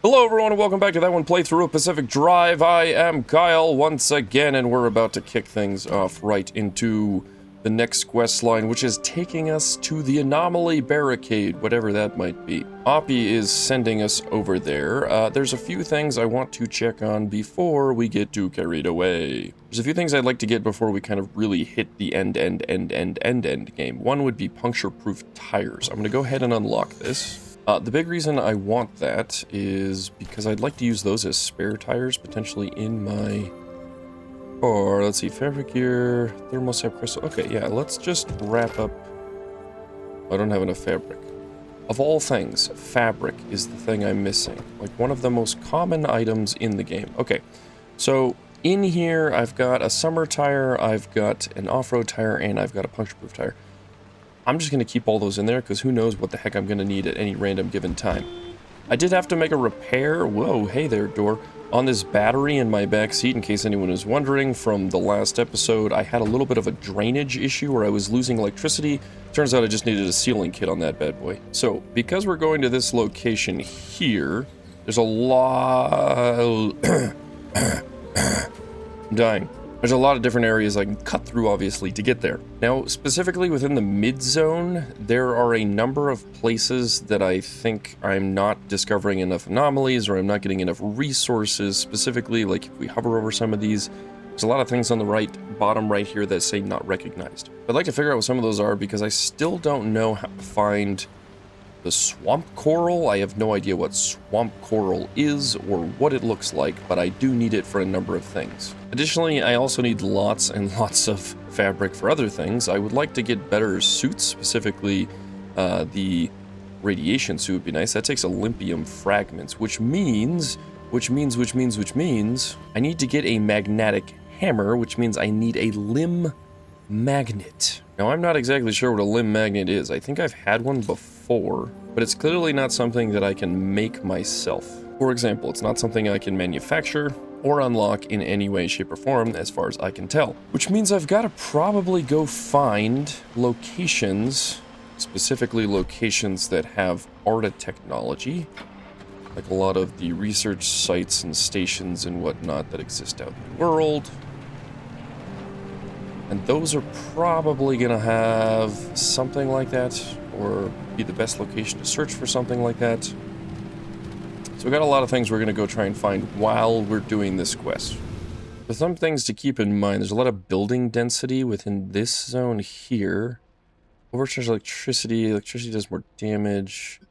Hello everyone and welcome back to That One Playthrough of Pacific Drive. I am Kyle once again, and we're about to kick things off right into the next quest line, which is taking us to the Anomaly Barricade, whatever that might be. Oppie is sending us over there. There's a few things I want to check on before we get too carried away. There's a few things I'd like to get before we kind of really hit the end game. One would be puncture-proof tires. I'm going to go ahead and unlock this. The big reason I want that is because I'd like to use those as spare tires, potentially in my... Or, let's see, fabric gear, thermostat crystal. Okay, yeah, let's just wrap up... I don't have enough fabric. Of all things, fabric is the thing I'm missing. Like, one of the most common items in the game. Okay, so in here, I've got a summer tire, I've got an off-road tire, and I've got a puncture-proof tire. I'm just going to keep all those in there, because who knows what the heck I'm going to need at any random given time. I did have to make a repair, whoa, hey there, door, on this battery in my back seat, in case anyone is wondering. From the last episode, I had a little bit of a drainage issue where I was losing electricity. Turns out I just needed a sealing kit on that bad boy. So, because we're going to this location here, there's a lot... I'm dying. There's a lot of different areas I can cut through, obviously, to get there. Now, specifically within the mid-zone, there are a number of places that I think I'm not discovering enough anomalies, or I'm not getting enough resources. Specifically, like, if we hover over some of these, there's a lot of things on the bottom right here that say not recognized. I'd like to figure out what some of those are, because I still don't know how to find the swamp coral. I have no idea what swamp coral is or what it looks like, but I do need it for a number of things. Additionally, I also need lots and lots of fabric for other things. I would like to get better suits, specifically the radiation suit would be nice. That takes Olympium fragments, which means I need to get a magnetic hammer, which means I need a limb magnet. Now, I'm not exactly sure what a limb magnet is. I think I've had one before, but it's clearly not something that I can make myself. For example, it's not something I can manufacture or unlock in any way, shape, or form, as far as I can tell. Which means I've got to probably go find locations, specifically locations that have ARTA technology, like a lot of the research sites and stations and whatnot that exist out in the world. And those are probably going to have something like that, or be the best location to search for something like that. So we've got a lot of things we're going to go try and find while we're doing this quest. But some things to keep in mind, there's a lot of building density within this zone here. Overcharged electricity, electricity does more damage.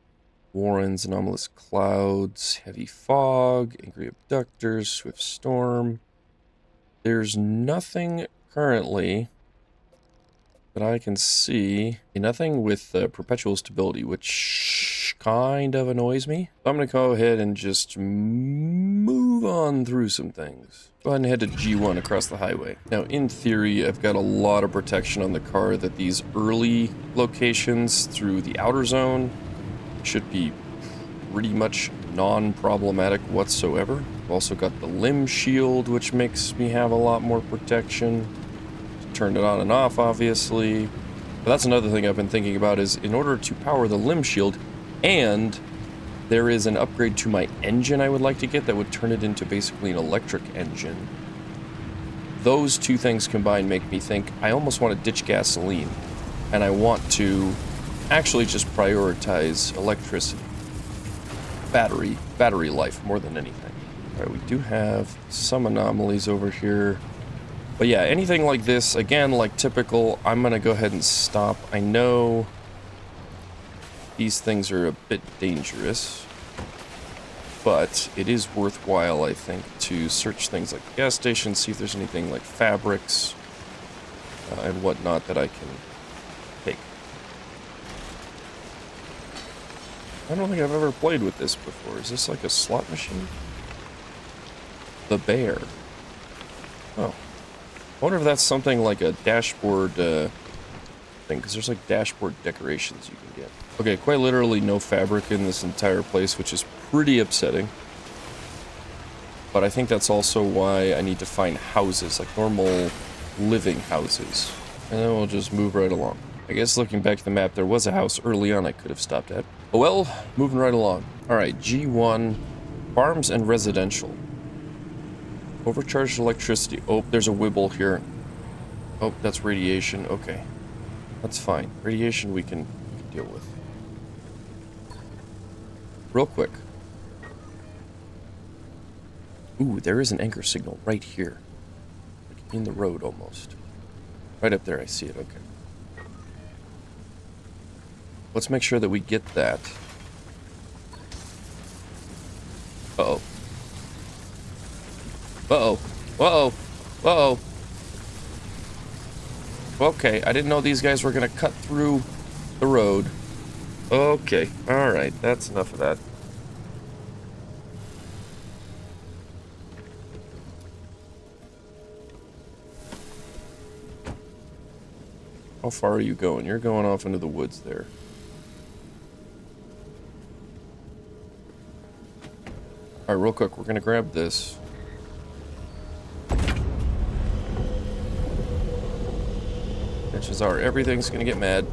Warrens, anomalous clouds, heavy fog, angry abductors, swift storm. There's nothing currently that I can see, nothing with perpetual stability, which kind of annoys me. So I'm going to go ahead and just move on through some things. Go ahead and head to G1 across the highway. Now, in theory, I've got a lot of protection on the car that these early locations through the outer zone should be pretty much non-problematic whatsoever. I've also got the limb shield, which makes me have a lot more protection. Turn it on and off, obviously. But that's another thing I've been thinking about, is in order to power the limb shield, and there is an upgrade to my engine I would like to get that would turn it into basically an electric engine. Those two things combined make me think I almost want to ditch gasoline, and I want to actually just prioritize electricity. Battery life more than anything. Alright, we do have some anomalies over here. But yeah, anything like this, again, like typical, I'm gonna go ahead and stop. I know these things are a bit dangerous, but it is worthwhile, I think, to search things like the gas station, see if there's anything like fabrics and whatnot that I can take. I don't think I've ever played with this before. Is this like a slot machine? The bear. Oh. I wonder if that's something like a dashboard thing, because there's like dashboard decorations you can get. Okay, quite literally no fabric in this entire place, which is pretty upsetting. But I think that's also why I need to find houses, like normal living houses. And then we'll just move right along. I guess looking back at the map, there was a house early on I could have stopped at. Oh well, moving right along. Alright, G1. Farms and residential. Overcharged electricity. Oh, there's a wibble here. Oh, that's radiation. Okay. That's fine. Radiation we can deal with. Real quick. Ooh, there is an anchor signal right here. Like in the road almost. Right up there, I see it. Okay. Let's make sure that we get that. Uh-oh. Uh-oh. Uh-oh. Uh-oh. Okay, I didn't know these guys were going to cut through the road. Okay, alright, that's enough of that. How far are you going? You're going off into the woods there. Alright, real quick, we're going to grab this. Chances are everything's going to get mad.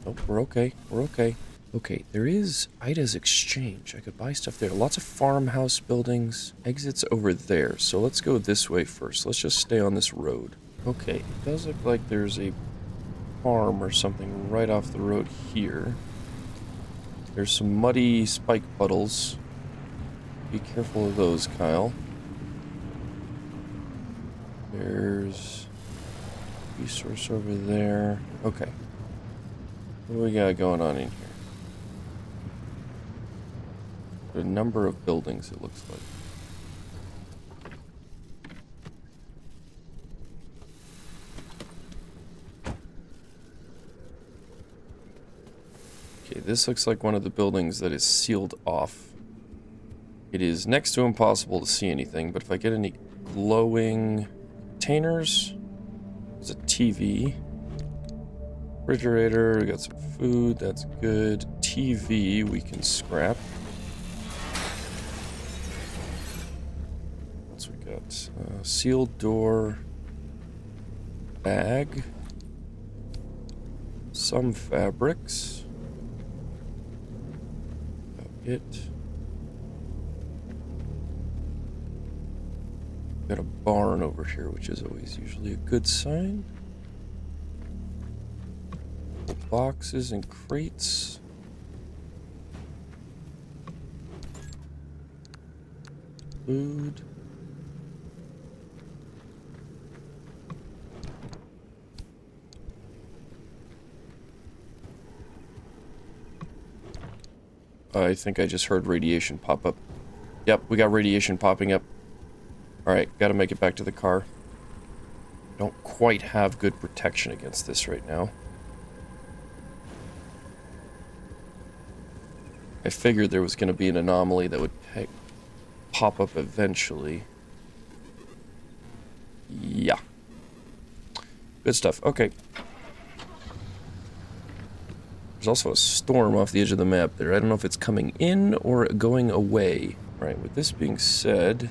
Nope, we're okay. We're okay. Okay, there is Ida's Exchange. I could buy stuff there. Lots of farmhouse buildings. Exits over there. So let's go this way first. Let's just stay on this road. Okay, it does look like there's a farm or something right off the road here. There's some muddy spike puddles. Be careful of those, Kyle. There's resource over there. Okay. What do we got going on in here? A number of buildings, it looks like. Okay, this looks like one of the buildings that is sealed off. It is next to impossible to see anything, but if I get any glowing containers, there's a TV. Refrigerator, we got some food, that's good. TV we can scrap. What's we got? Sealed door. Bag. Some fabrics. About it. Got a barn over here, which is always usually a good sign. Boxes and crates. Food. I think I just heard radiation pop up. Yep, we got radiation popping up. Alright, gotta make it back to the car. Don't quite have good protection against this right now. I figured there was going to be an anomaly that would pop up eventually. Yeah. Good stuff. Okay. There's also a storm off the edge of the map there. I don't know if it's coming in or going away. Right, with this being said,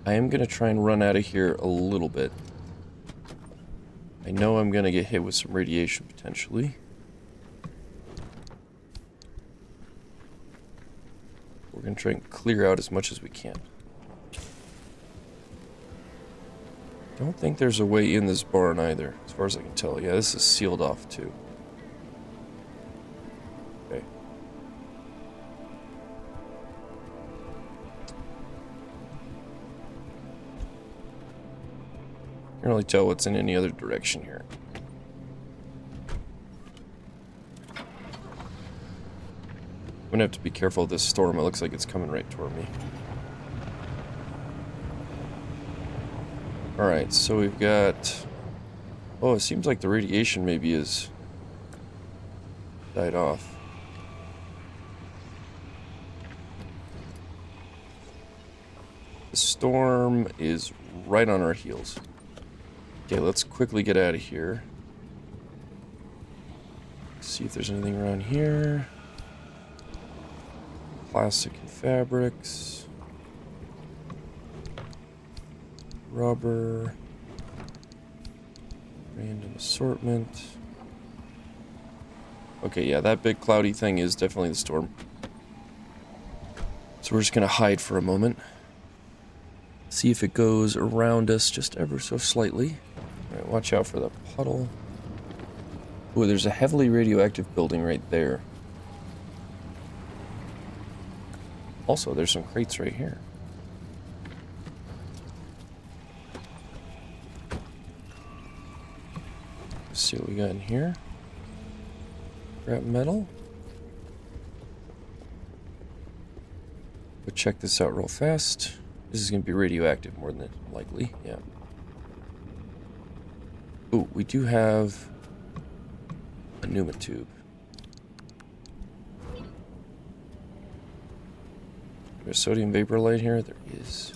I am going to try and run out of here a little bit. I know I'm going to get hit with some radiation potentially. We're going to try and clear out as much as we can. Don't think there's a way in this barn either, as far as I can tell. Yeah, this is sealed off too. Okay. Can't really tell what's in any other direction here. I'm gonna have to be careful of this storm. It looks like it's coming right toward me. Alright, so we've got... Oh, it seems like the radiation maybe is... died off. The storm is right on our heels. Okay, let's quickly get out of here. See if there's anything around here. Plastic and fabrics. Rubber. Random assortment. Okay, yeah, that big cloudy thing is definitely the storm. So we're just gonna hide for a moment. See if it goes around us just ever so slightly. Alright, watch out for the puddle. Ooh, there's a heavily radioactive building right there. Also, there's some crates right here. Let's see what we got in here. Scrap metal. But check this out real fast. This is going to be radioactive more than likely, yeah. Ooh, we do have a pneumatube. There's sodium vapor light here? There is.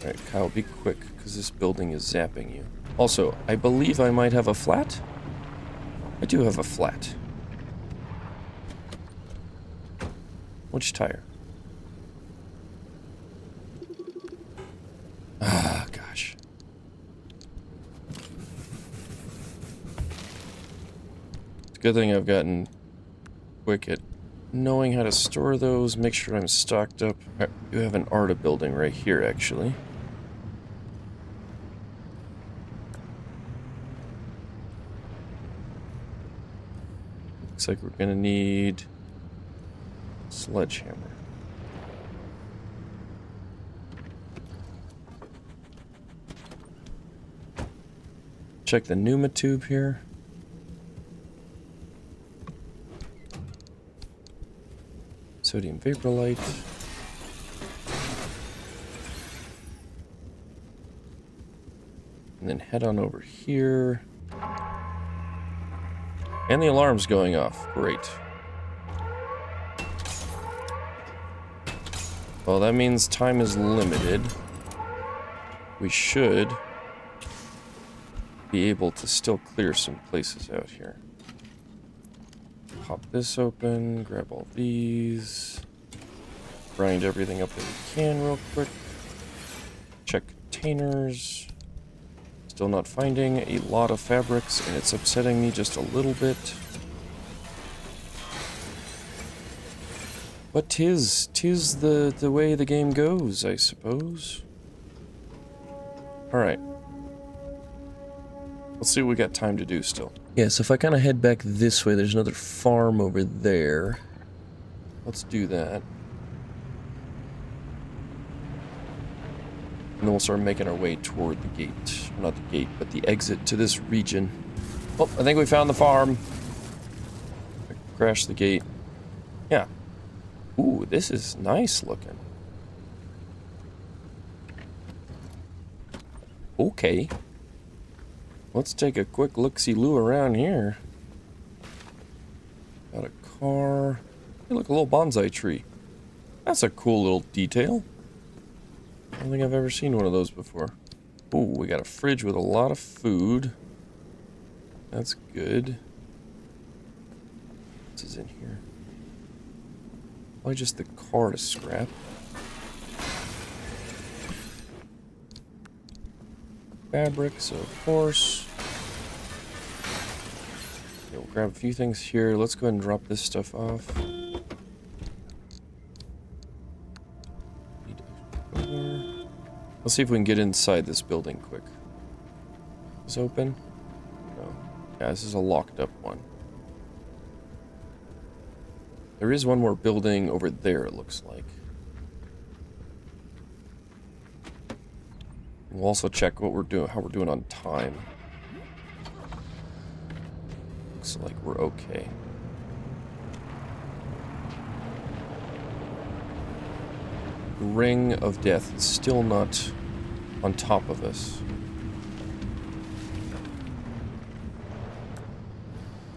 Alright, Kyle, be quick, because this building is zapping you. Also, I believe I might have a flat? I do have a flat. Which tire? Ah, gosh. It's a good thing I've gotten quick at knowing how to store those, make sure I'm stocked up. I do have an ARTA building right here, actually. Looks like we're gonna need sledgehammer. Check the pneumatube here. Sodium vapor light. And then head on over here. And the alarm's going off. Great. Well, that means time is limited. We should be able to still clear some places out here. Pop this open, grab all these, grind everything up that we can real quick. Check containers. Still not finding a lot of fabrics, and it's upsetting me just a little bit. But tis the way the game goes, I suppose. Alright. Let's see what we got time to do still. Yeah, so if I kind of head back this way, there's another farm over there. Let's do that. And then we'll start making our way toward the gate. Not the gate, but the exit to this region. Oh, I think we found the farm. Crash the gate. Yeah. Ooh, this is nice looking. Okay. Let's take a quick look-see-loo around here. Got a car. Hey, look, a little bonsai tree. That's a cool little detail. I don't think I've ever seen one of those before. Ooh, we got a fridge with a lot of food. That's good. What's is in here? Why just the car to scrap? Fabrics, of course. Okay, we'll grab a few things here. Let's go ahead and drop this stuff off. Let's see if we can get inside this building quick. Is this open? No. Yeah, this is a locked up one. There is one more building over there, it looks like. We'll also check what we're doing, how we're doing on time. Looks like we're okay. The Ring of Death is still not on top of us.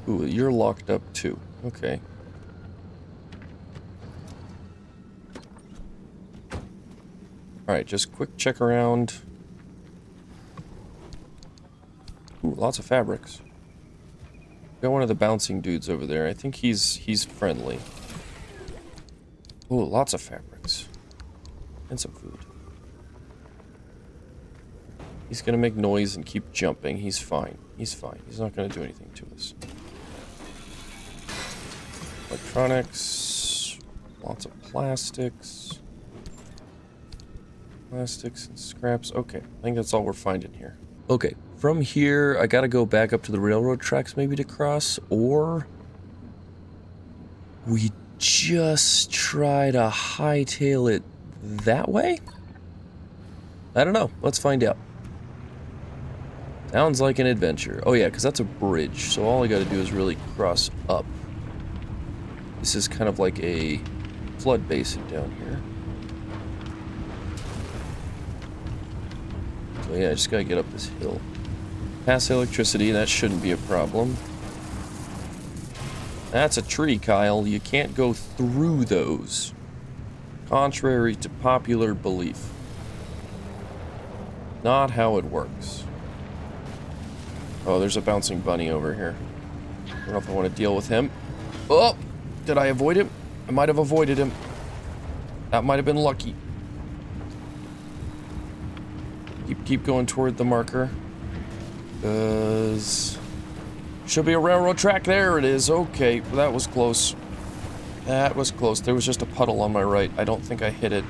Ooh, you're locked up too. Okay. Alright, just quick check around. Ooh, lots of fabrics. Got one of the bouncing dudes over there. I think he's friendly. Ooh, lots of fabrics. And some food. He's gonna make noise and keep jumping. He's fine. He's fine. He's not gonna do anything to us. Electronics. Lots of plastics. Plastics and scraps. Okay, I think that's all we're finding here. Okay, from here, I gotta go back up to the railroad tracks maybe to cross, or we just try to hightail it that way? I don't know. Let's find out. Sounds like an adventure. Oh yeah, because that's a bridge, so all I gotta do is really cross up. This is kind of like a flood basin down here. So yeah, I just gotta get up this hill. Past electricity, that shouldn't be a problem. That's a tree, Kyle. You can't go through those. Contrary to popular belief. Not how it works. Oh, there's a bouncing bunny over here. I don't know if I want to deal with him. Oh! Did I avoid him? I might have avoided him. That might have been lucky. Keep going toward the marker. Should be a railroad track. There it is. Okay, that was close. That was close. There was just a puddle on my right. I don't think I hit it.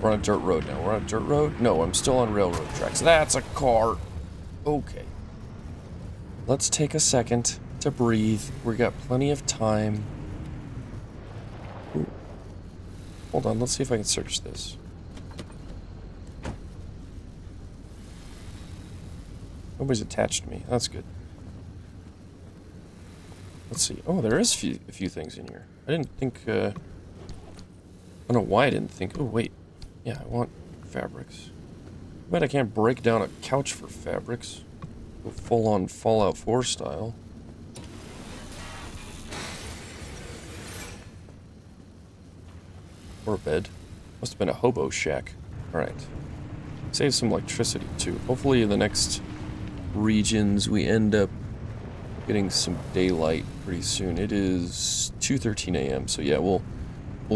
We're on a dirt road now. We're on a dirt road? No, I'm still on railroad tracks. That's a car. Okay. Let's take a second to breathe. We got plenty of time. Ooh. Hold on, let's see if I can search this. Nobody's attached to me. That's good. Let's see. Oh, there is a few things in here. I didn't think, I don't know why I didn't think. Oh, wait. Yeah, I want fabrics. Bet I can't break down a couch for fabrics. Go full-on Fallout 4 style. Or a bed. Must have been a hobo shack. Alright. Save some electricity, too. Hopefully in the next regions we end up getting some daylight pretty soon. It is 2:13 a.m. So yeah, we'll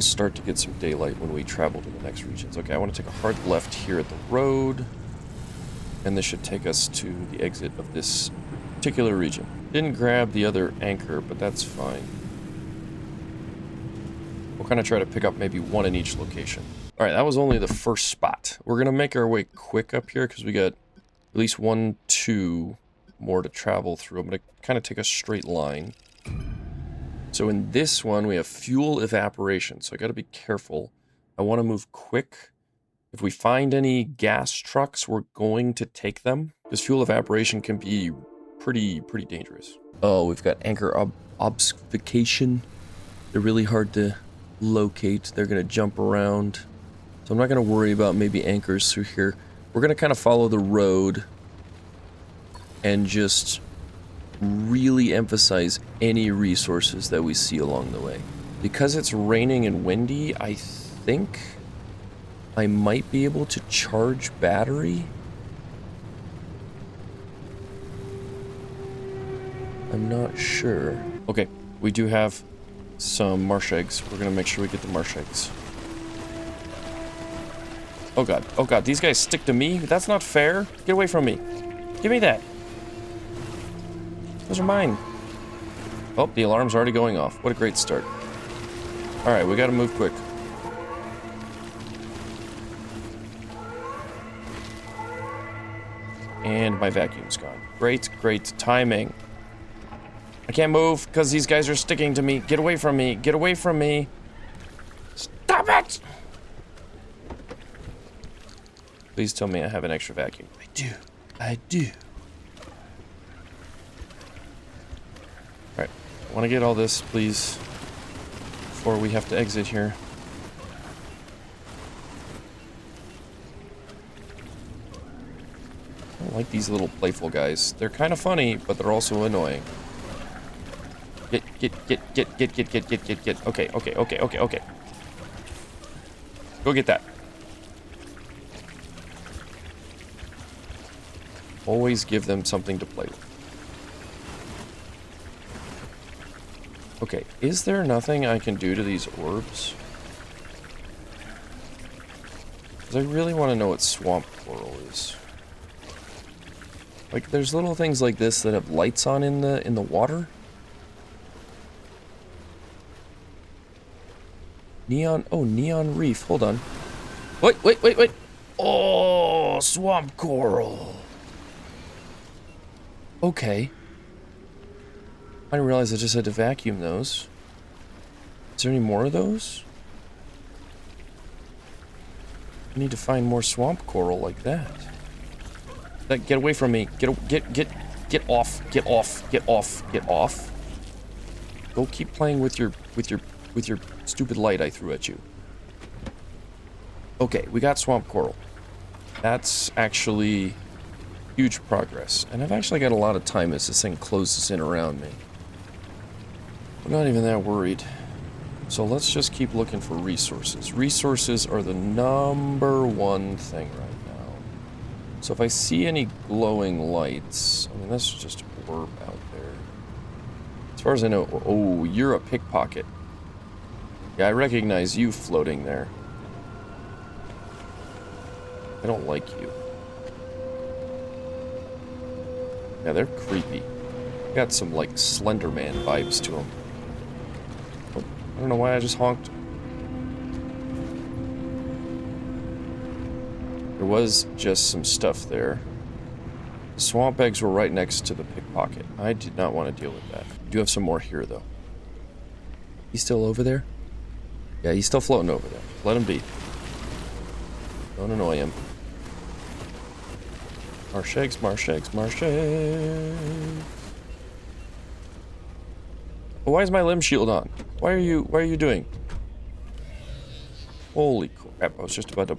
start to get some daylight when we travel to the next regions. Okay, I want to take a hard left here at the road, and this should take us to the exit of this particular region. Didn't grab the other anchor, but that's fine. We'll kind of try to pick up maybe one in each location. All right, that was only the first spot. We're gonna make our way quick up here because we got at least 1, 2 more to travel through. I'm gonna kind of take a straight line. So in this one, we have fuel evaporation, so I gotta be careful. I want to move quick. If we find any gas trucks, we're going to take them, because fuel evaporation can be pretty dangerous. Oh, we've got anchor obfuscation. They're really hard to locate. They're gonna jump around. So I'm not gonna worry about maybe anchors through here. We're gonna kind of follow the road and just really emphasize any resources that we see along the way. Because it's raining and windy, I think I might be able to charge battery. I'm not sure. Okay, we do have some marsh eggs. We're gonna make sure we get the marsh eggs. Oh god, these guys stick to me? That's not fair. Get away from me. Give me that. Those are mine. Oh, the alarm's already going off. What a great start. Alright, we gotta move quick. And my vacuum's gone. Great timing. I can't move because these guys are sticking to me. Get away from me. Get away from me. Stop it! Please tell me I have an extra vacuum. I do. I do. Alright. I want to get all this, please, before we have to exit here. I don't like these little playful guys. They're kind of funny, but they're also annoying. Get. Okay. Go get that. Always give them something to play with. Okay, is there nothing I can do to these orbs? Because I really want to know what swamp coral is. Like, there's little things like this that have lights on in the water. Neon, oh, neon reef, hold on. Wait. Oh, swamp coral. Okay. I didn't realize I just had to vacuum those. Is there any more of those? I need to find more swamp coral like that. Get away from me. Get off. Get off. Go keep playing with your stupid light I threw at you. Okay, we got swamp coral. That's actually huge progress. And I've actually got a lot of time as this thing closes in around me. I'm not even that worried. So let's just keep looking for resources. Resources are the #1 thing right now. So if I see any glowing lights, I mean, that's just a orb out there. As far as I know, oh, you're a pickpocket. Yeah, I recognize you floating there. I don't like you. Yeah, they're creepy. Got some, like, Slender Man vibes to them. Oh, I don't know why I just honked. There was just some stuff there. The swamp eggs were right next to the pickpocket. I did not want to deal with that. I do have some more here, though. He's still over there? Yeah, he's still floating over there. Let him be. Don't annoy him. Marsh eggs. Oh, why is my limb shield on? Why are you doing? Holy crap, I was just about to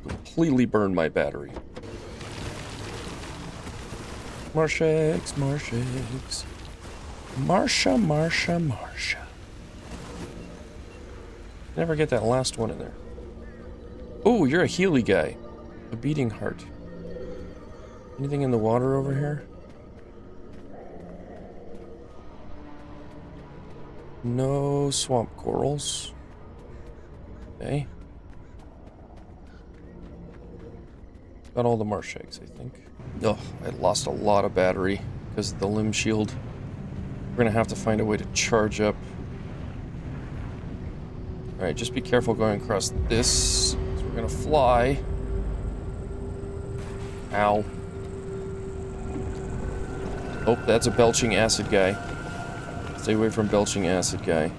completely burn my battery. Marsh eggs. Marsha. Never get that last one in there. Oh, you're a Healy guy. A beating heart. Anything in the water over here? No swamp corals. Okay. Got all the marsh eggs, I think. Oh, I lost a lot of battery because of the limb shield. We're gonna have to find a way to charge up. Alright, just be careful going across this. We're gonna fly. Ow. Oh, that's a belching acid guy. Stay away from belching acid guy.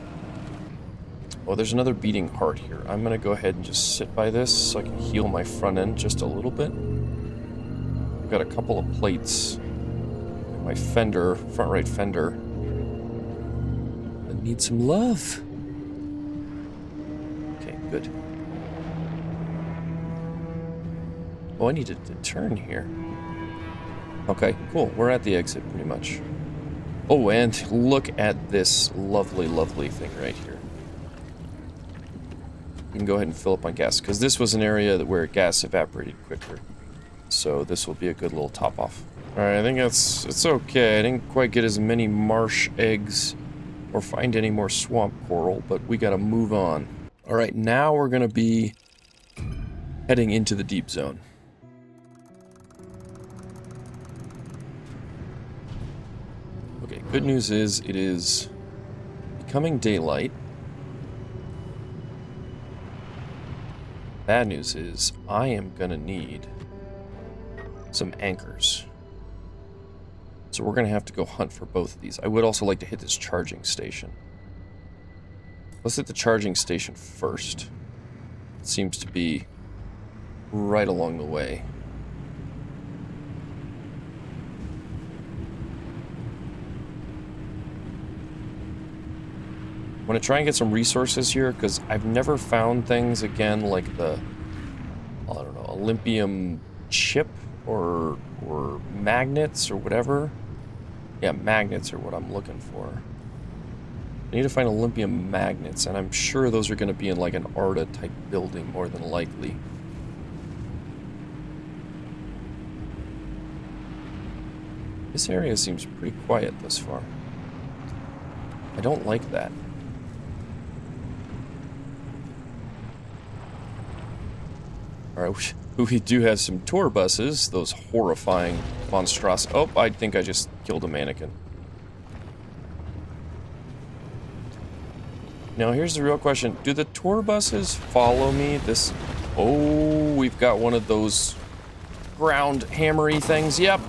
Oh, there's another beating heart here. I'm gonna go ahead and just sit by this so I can heal my front end just a little bit. I've got a couple of plates. My fender, front right fender. I need some love. Okay, good. Oh, I needed to turn here. Okay, cool. We're at the exit, pretty much. Oh, and look at this lovely thing right here. We can go ahead and fill up on gas, because this was an area where gas evaporated quicker. So this will be a good little top-off. Alright, I think it's okay. I didn't quite get as many marsh eggs or find any more swamp coral, but we gotta move on. Alright, now we're gonna be heading into the deep zone. Okay, good news is it is becoming daylight. Bad news is I am gonna need some anchors. So we're gonna have to go hunt for both of these. I would also like to hit this charging station. Let's hit the charging station first. It seems to be right along the way. I'm gonna try and get some resources here, because I've never found things, again, like the, I don't know, Olympium chip or magnets or whatever. Yeah, magnets are what I'm looking for. I need to find Olympium magnets, and I'm sure those are going to be in like an Arda type building more than likely. This area seems pretty quiet thus far. I don't like that. Alright, we do have some tour buses. Those horrifying monstrosities. Oh, I think I just killed a mannequin. Now, here's the real question. Do the tour buses follow me? Oh, we've got one of those ground hammery things. Yep.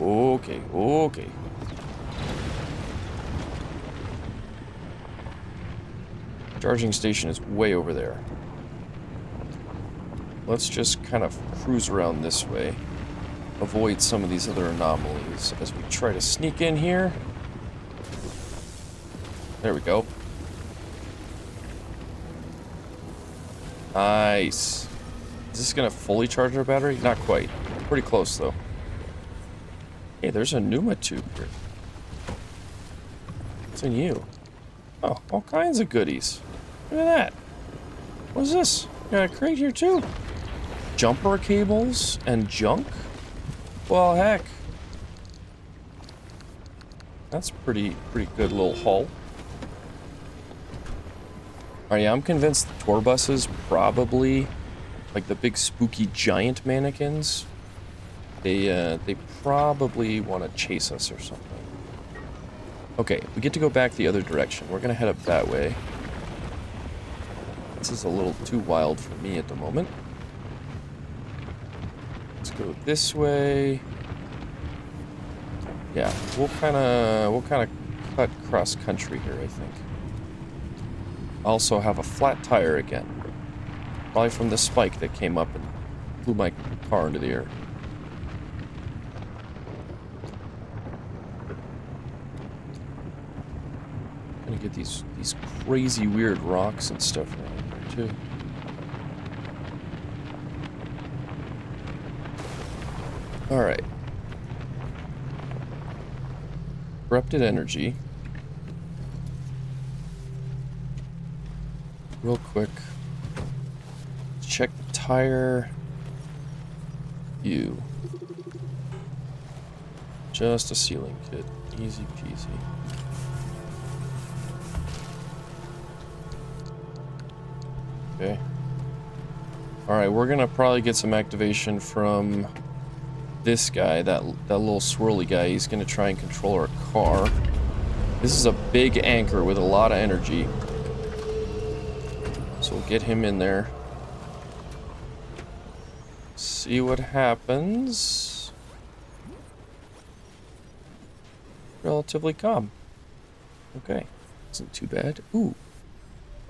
Okay. Charging station is way over there. Let's just kind of cruise around this way. Avoid some of these other anomalies as we try to sneak in here. There we go. Nice. Is this gonna fully charge our battery? Not quite. Pretty close though. Hey, there's a pneuma tube here. What's in you? Oh, all kinds of goodies. Look at that. What is this? Got a crate here too. Jumper cables and junk? Well, heck. That's pretty good little haul. Alright, yeah, I'm convinced the tour buses probably, like the big spooky giant mannequins, they probably want to chase us or something. Okay, we get to go back the other direction. We're gonna head up that way. This is a little too wild for me at the moment. Let's go this way. Yeah, we'll kind of cut cross country here, I think. Also have a flat tire again. Probably from the spike that came up and blew my car into the air. Gonna get these crazy weird rocks and stuff around here too. Alright. Corrupted energy. Real quick. Check the tire. You. Just a sealing kit. Easy peasy. Okay. Alright, we're gonna probably get some activation from this guy, that little swirly guy. He's gonna try and control our car. This is a big anchor with a lot of energy. So we'll get him in there. See what happens. Relatively calm. Okay. Isn't too bad. Ooh.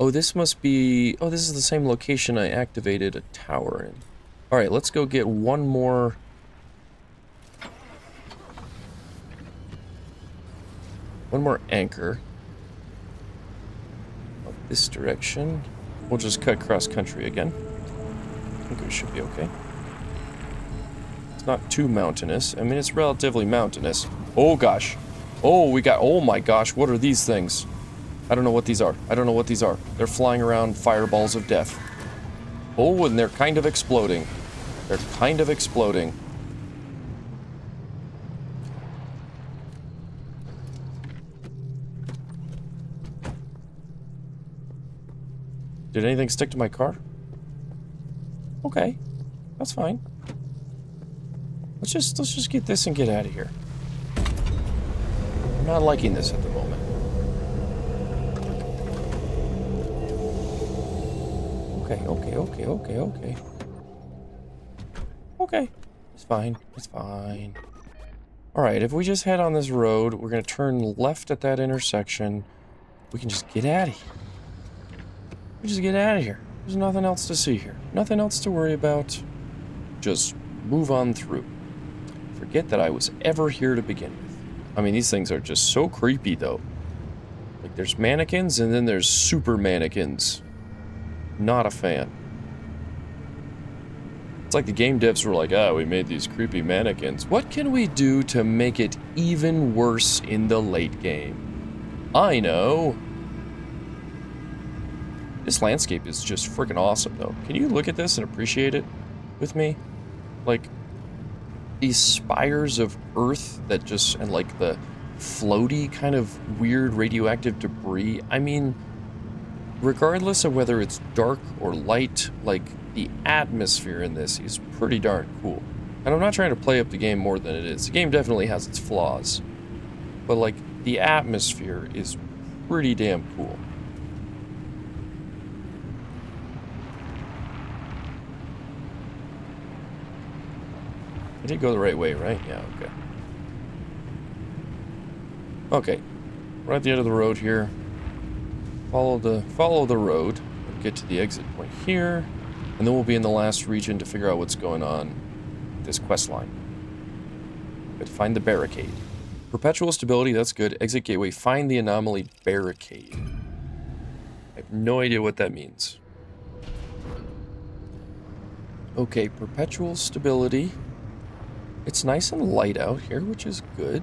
Oh, this must be... Oh, this is the same location I activated a tower in. Alright, let's go get one more... One more anchor. Up this direction. We'll just cut cross country again. I think we should be okay. It's not too mountainous. I mean, it's relatively mountainous. Oh, gosh. Oh, we got... Oh, my gosh. What are these things? I don't know what these are. I don't know what these are. They're flying around fireballs of death. Oh, and they're kind of exploding. They're kind of exploding. Did anything stick to my car? Okay. That's fine. Let's just get this and get out of here. I'm not liking this at the moment. Okay. Okay. It's fine. It's fine. Alright, if we just head on this road, we're gonna turn left at that intersection. We can just get out of here. We just get out of here. There's nothing else to see here. Nothing else to worry about. Just move on through. Forget that I was ever here to begin with. I mean, these things are just so creepy, though. Like, there's mannequins, and then there's super mannequins. Not a fan. It's like the game devs were like, we made these creepy mannequins. What can we do to make it even worse in the late game? I know. This landscape is just freaking awesome, though. Can you look at this and appreciate it with me? Like, these spires of earth that just, and like the floaty kind of weird radioactive debris. I mean, regardless of whether it's dark or light, like, the atmosphere in this is pretty darn cool. And I'm not trying to play up the game more than it is. The game definitely has its flaws. But, like, the atmosphere is pretty damn cool. I did go the right way, right? Yeah, okay. Okay. We're at the end of the road here. Follow the road. We'll get to the exit point here. And then we'll be in the last region to figure out what's going on with this quest line. But find the barricade. Perpetual stability, that's good. Exit gateway, find the Anomaly Barricade. I have no idea what that means. Okay, perpetual stability. It's nice and light out here, which is good.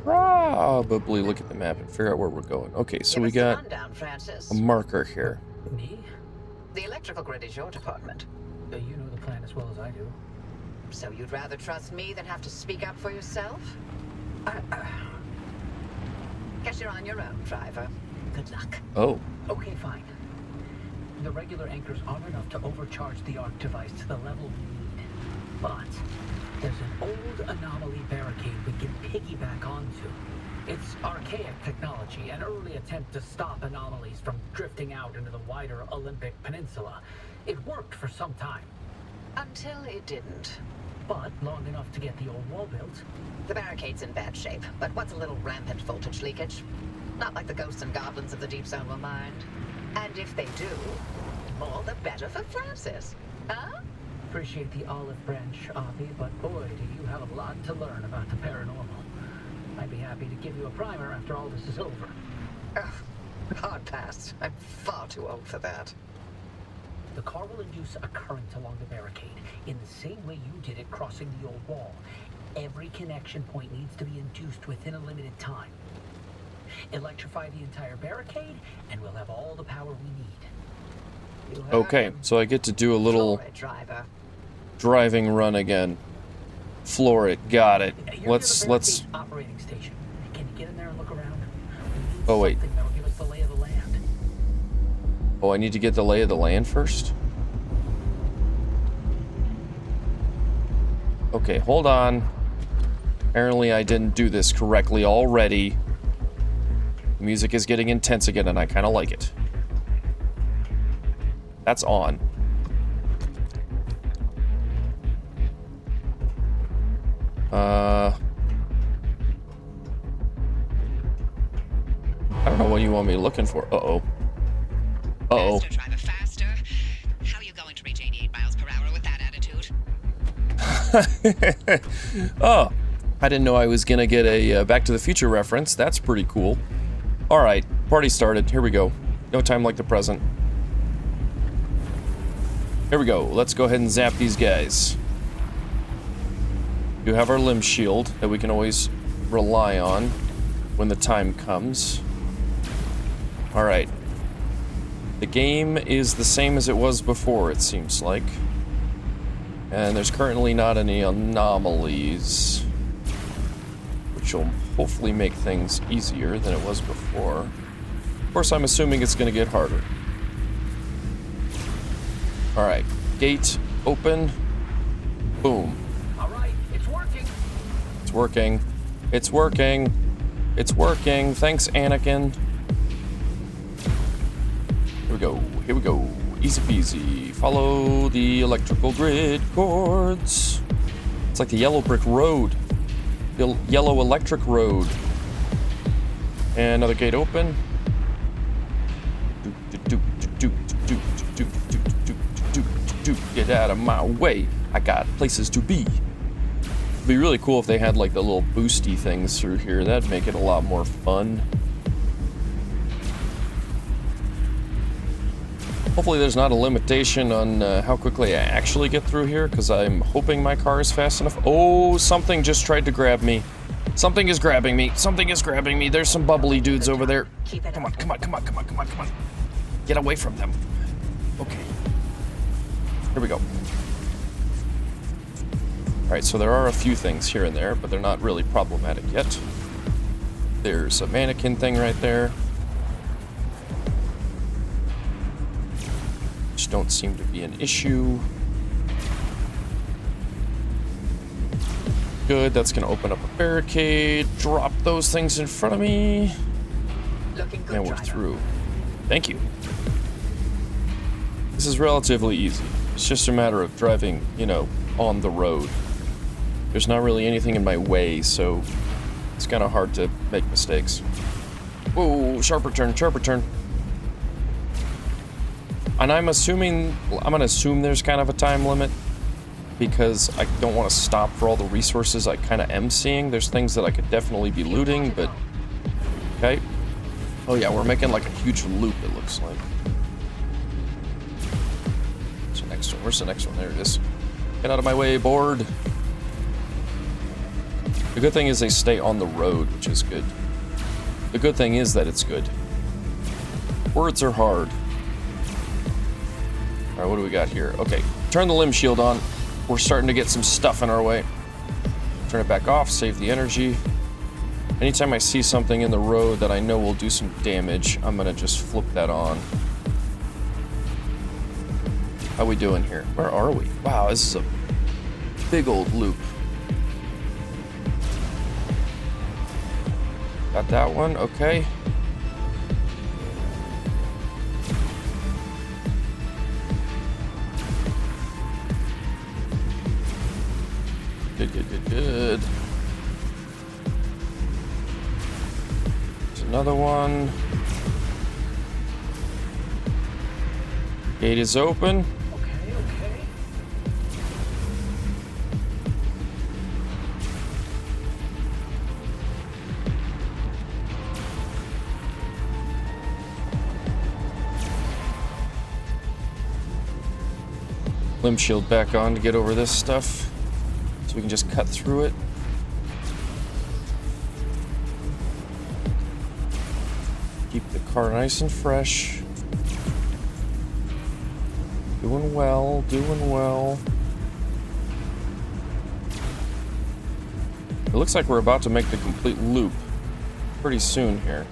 Probably look at the map and figure out where we're going. Okay, so we got a marker here. Me? The electrical grid is your department. You know the plan as well as I do. So you'd rather trust me than have to speak up for yourself? Guess you're on your own, driver. Good luck. Oh. Okay, fine. The regular anchors aren't enough to overcharge the arc device to the level we need. But there's an old Anomaly Barricade we can piggyback onto. It's archaic technology, an early attempt to stop anomalies from drifting out into the wider Olympic Peninsula. It worked for some time. Until it didn't. But long enough to get the old wall built. The barricade's in bad shape, but what's a little rampant voltage leakage? Not like the ghosts and goblins of the deep zone will mind. And if they do, all the better for Francis. Huh? Appreciate the olive branch, Avi, but boy, do you have a lot to learn about the paranormal. I'd be happy to give you a primer after all this is over. Ugh, hard pass. I'm far too old for that. The car will induce a current along the barricade, in the same way you did it crossing the old wall. Every connection point needs to be induced within a limited time. Electrify the entire barricade, and we'll have all the power we need. Okay, so I get to do a little Floor it, driver. driving run again. Floor it, got it. You're Let's operating station. Can you get in there and look around? Oh wait. That'll give us the lay of the land. Oh, I need to get the lay of the land first? Okay, hold on. Apparently I didn't do this correctly already. The music is getting intense again, and I kind of like it. That's on. I don't know what you want me looking for. Uh-oh. Uh-oh. Faster, driver, faster. How are you going to reach 88 miles per hour with that attitude? Oh, I didn't know I was gonna get a Back to the Future reference. That's pretty cool. All right, party started. Here we go. No time like the present. Here we go. Let's go ahead and zap these guys. We do have our limb shield that we can always rely on when the time comes. All right. The game is the same as it was before, it seems like. And there's currently not any anomalies, which will hopefully make things easier than it was before. Of course, I'm assuming it's going to get harder. All right, gate open. Boom. All right, it's working. It's working. It's working. It's working. Thanks, Anakin. Here we go. Here we go. Easy peasy. Follow the electrical grid cords. It's like the yellow brick road. The yellow electric road. And another gate open. Get out of my way. I got places to be. It'd be really cool if they had like the little boosty things through here. That'd make it a lot more fun. Hopefully there's not a limitation on how quickly I actually get through here, because I'm hoping my car is fast enough. Oh, something just tried to grab me. Something is grabbing me. Something is grabbing me. There's some bubbly dudes over there. Come on, come on, come on, come on, come on, come on. Get away from them. Okay. Here we go. Alright, so there are a few things here and there, but they're not really problematic yet. There's a mannequin thing right there. which don't seem to be an issue. Good, that's gonna open up a barricade. Drop those things in front of me. Looking good, And we're driver. through. Thank you. This is relatively easy. It's just a matter of driving, you know, on the road. There's not really anything in my way, so it's kind of hard to make mistakes. Whoa, sharper turn, sharper turn. And I'm gonna assume there's kind of a time limit because I don't want to stop for all the resources I kind of am seeing. There's things that I could definitely be looting, but okay. Oh yeah, we're making like a huge loop, it looks like. Where's the next one? Where's the next one? There it is. Get out of my way, board. The good thing is they stay on the road, which is good. The good thing is that it's good. Words are hard. Alright, what do we got here? Okay, turn the limb shield on. We're starting to get some stuff in our way. Turn it back off, save the energy. Anytime I see something in the road that I know will do some damage, I'm gonna just flip that on. How we doing here? Where are we? Wow, this is a big old loop. Got that one, okay. Good, good, good, good. There's another one. Gate is open. Okay, okay. Limb shield back on to get over this stuff. So we can just cut through it. Keep the car nice and fresh. Doing well, doing well. It looks like we're about to make the complete loop pretty soon here.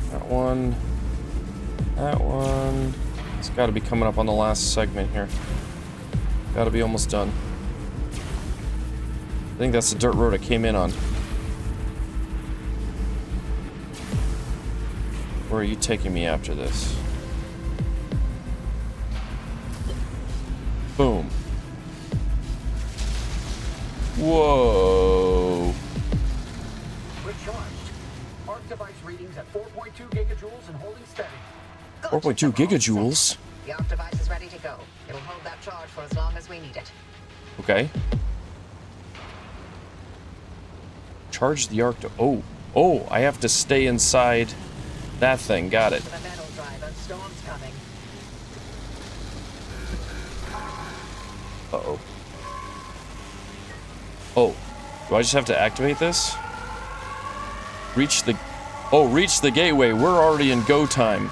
That one. That one. It's got to be coming up on the last segment here. Got to be almost done. I think that's the dirt road I came in on. Where are you taking me after this? Boom. Whoa. We're charged. Arc device readings at 4.2 gigajoules and holding steady. Good. 4.2 gigajoules. The arc device is ready to go. It'll hold that charge for as long as we need it. Okay. Charge the arc to... Oh, I have to stay inside that thing. Got it. To the metal driver, storm's coming. Uh-oh. Oh. Do I just have to activate this? Reach the... Oh, reach the gateway. We're already in go time.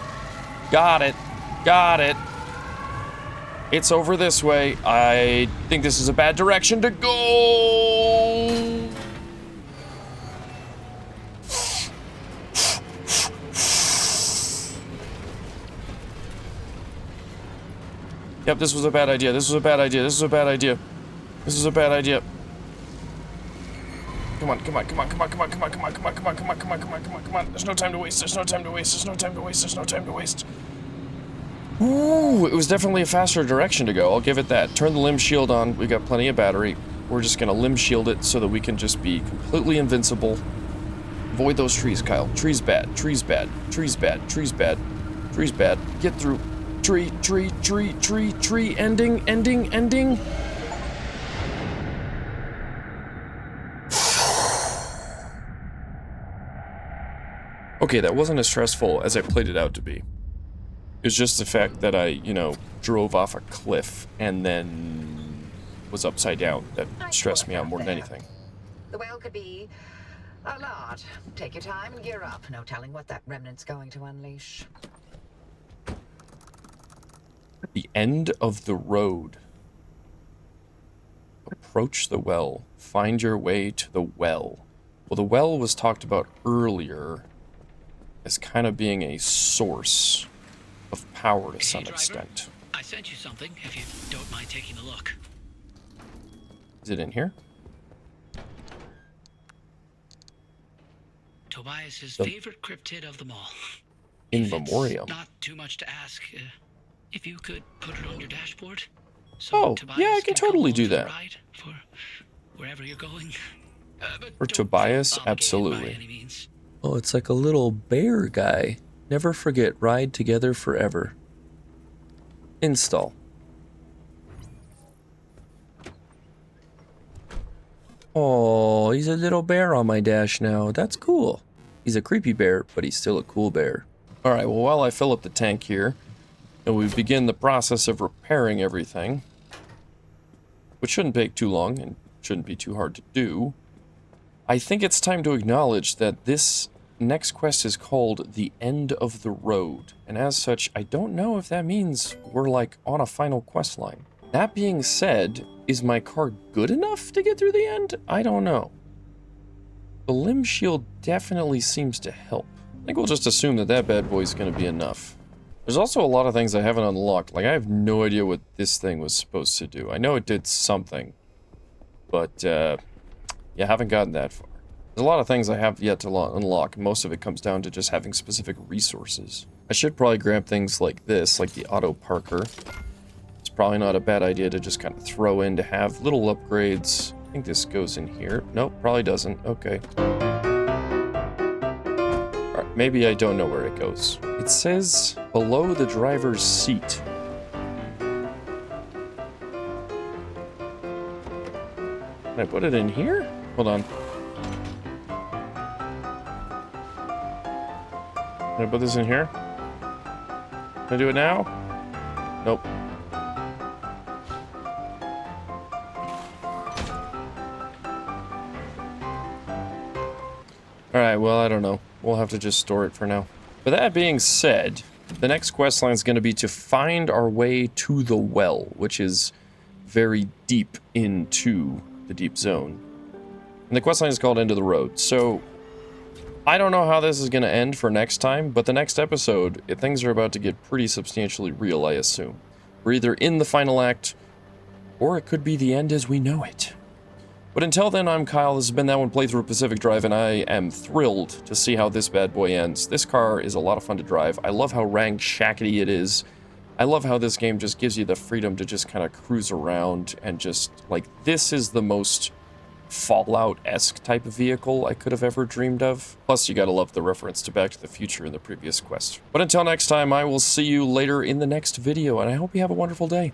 Got it. Got it. It's over this way. I think this is a bad direction to go. Yep, this was a bad idea. This was a bad idea. This was a bad idea. This is a bad idea. Come on, come on, come on, come on, come on, come on, come on, come on, come on, come on, come on, come on, come on, come on. There's no time to waste. There's no time to waste. There's no time to waste. There's no time to waste. Ooh, it was definitely a faster direction to go. I'll give it that. Turn the limb shield on. We got plenty of battery. We're just gonna limb shield it so that we can just be completely invincible. Avoid those trees, Kyle. Trees bad. Trees bad. Trees bad. Trees bad. Trees bad. Get through. Tree, tree, tree, tree, tree. Ending, ending, ending. Okay, that wasn't as stressful as I played it out to be. It's just the fact that I, you know, drove off a cliff and then was upside down that stressed me out more than anything. The whale could be a lot. Take your time and gear up. No telling what that remnant's going to unleash. At the end of the road. Approach the well. Find your way to the well. Well, the well was talked about earlier as kind of being a source of power to Hey, some driver. extent. I sent you something, if you don't mind taking a look. Is it in here? Tobias's The- favorite cryptid of them all. In If memoriam. it's not too much to ask, if you could put it on your dashboard. So Oh, Tobias yeah, I can come totally along do for the that. ride for wherever you're going. But For don't Tobias, feel obligated absolutely. by any means. Oh, it's like a little bear guy. Never forget, ride together forever. Install. Oh, he's a little bear on my dash now. That's cool. He's a creepy bear, but he's still a cool bear. All right, well, while I fill up the tank here, and we begin the process of repairing everything, which shouldn't take too long and shouldn't be too hard to do, I think it's time to acknowledge that this next quest is called The End of the Road, and as such, I don't know if that means we're, like, on a final quest line. That being said, is my car good enough to get through the end? I don't know. The limb shield definitely seems to help. I think we'll just assume that that bad boy's gonna be enough. There's also a lot of things I haven't unlocked. Like, I have no idea what this thing was supposed to do. I know it did something, but, yeah, I haven't gotten that far. There's a lot of things I have yet to unlock. Most of it comes down to just having specific resources. I should probably grab things like this, like the auto parker. It's probably not a bad idea to just kind of throw in to have little upgrades. I think this goes in here. Nope, probably doesn't. Okay. Alright, maybe I don't know where it goes. It says below the driver's seat. Can I put it in here? Hold on. Can I put this in here? Can I do it now? Nope. Alright, well, I don't know. We'll have to just store it for now. But that being said, the next quest line is going to be to find our way to the well, which is very deep into the deep zone. And the quest line is called End of the Road. So, I don't know how this is going to end for next time, but the next episode, things are about to get pretty substantially real, I assume. We're either in the final act, or it could be the end as we know it. But until then, I'm Kyle, this has been That One Playthrough of Pacific Drive, and I am thrilled to see how this bad boy ends. This car is a lot of fun to drive. I love how ramshackety it is. I love how this game just gives you the freedom to just kind of cruise around and just, like, this is the most Fallout-esque type of vehicle I could have ever dreamed of. Plus, you gotta love the reference to Back to the Future in the previous quest. But until next time, I will see you later in the next video, and I hope you have a wonderful day.